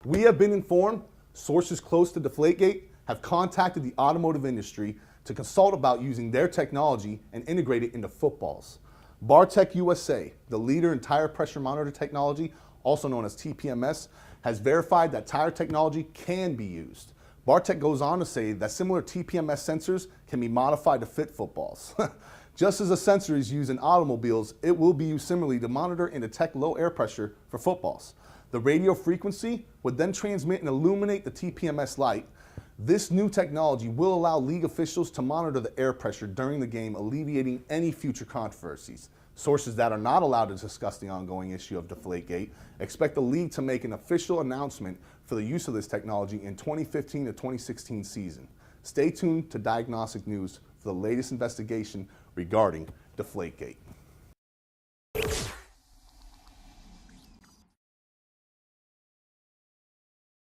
We have been informed sources close to Deflategate have contacted the automotive industry to consult about using their technology and integrate it into footballs. Bartech USA, the leader in tire pressure monitor technology, also known as TPMS, has verified that tire technology can be used. Bartech goes on to say that similar TPMS sensors can be modified to fit footballs. Just as a sensor is used in automobiles, it will be used similarly to monitor and detect low air pressure for footballs. The radio frequency would then transmit and illuminate the TPMS light. This new technology will allow league officials to monitor the air pressure during the game, alleviating any future controversies. Sources that are not allowed to discuss the ongoing issue of Deflategate expect the league to make an official announcement for the use of this technology in 2015 to 2016 season. Stay tuned to Diagnostic News for the latest investigation regarding Deflategate.